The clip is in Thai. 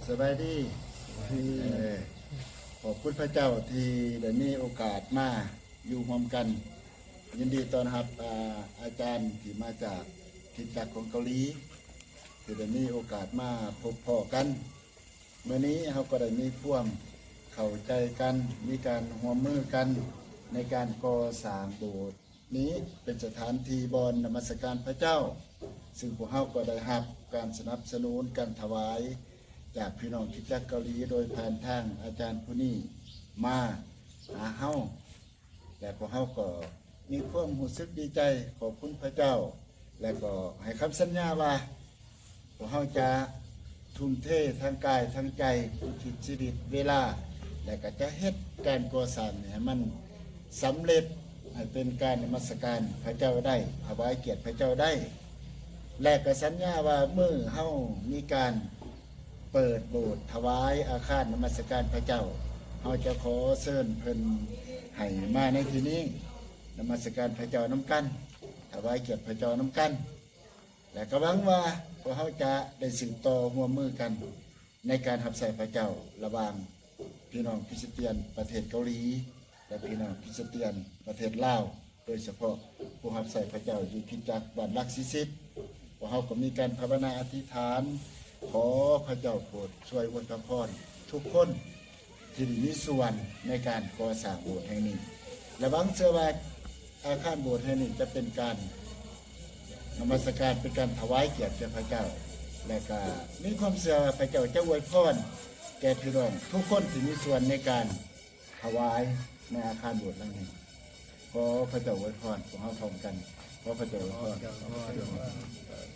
สบายดีเออขอบคุณพระเจ้าที่ได้มีโอกาสมาอยู่ร่วมกันยินดีต้อนรับอาจารย์ที่มาจากคริสตจักรของเกาหลีที่ได้มีโอกาสมาพบพ่อกันเมื่อนี้เราก็ได้มีพ่วงเข้าใจกันมีการร่วมมือกันในการก่อสร้างโบสถ์นี้เป็นสถานที่บอนนมัสการพระเจ้าซึ่งพวกเราก็ได้รับการสนับสนุนการถวายจากพี่น้องคริสตจักรเกาหลีโดยผ่านทางอาจารย์ผู้นี้มาหาเฮาและพวกเฮาก็มีความรู้สึกดีใจขอบคุณพระเจ้าและก็ให้คำสัญญาว่าพวกเฮาจะทุ่มเททางกายทางใจอุทิศชีวิตเวลาและก็จะเฮ็ดการก่อสร้างให้มันสำเร็จให้เป็นการนมัสการพระเจ้าได้ถวายเกียรติพระเจ้าได้และก็สัญญาว่าเมื่อเฮามีการเปิดโบสถ์ถวายอาคารนมัสการพระเจ้าเฮาจะขอเชิญเพิ่นให้มาในที่นี้นมัสการพระเจ้าน้ำกันถวายเกียรติพระเจ้าน้ำกันและก็หวังว่าพวกเฮาจะได้สืบต่อร่วมมือกันในการรับใช้พระเจ้าระหว่างพี่น้องคริสเตียนประเทศเกาหลีและพี่น้องคริสเตียนประเทศลาวโดยเฉพาะผู้รับใช้พระเจ้าอยู่คริสตจักรบ้านลักษิสิทธิ์พวกเฮาก็มีการภาวนาอธิษฐานขอพระเจ้าโปรดช่วยอวยพรทุกคนที่มีส่วนในการก่อสร้างโบสถ์แห่งนี้และหวังเชื่อว่าอาคารโบสถ์แห่งนี้จะเป็นการนมัสการเป็นการถวายเกียรติแก่พระเจ้าและก็มีความเชื่อว่าพระเจ้าจะอวยพรแก่พี่น้องทุกคนที่มีส่วนในการถวายในอาคารโบสถ์หลังนี้ขอพระเจ้าอวยพรของเราพร้อมกันขอพระเจ้าอวยพร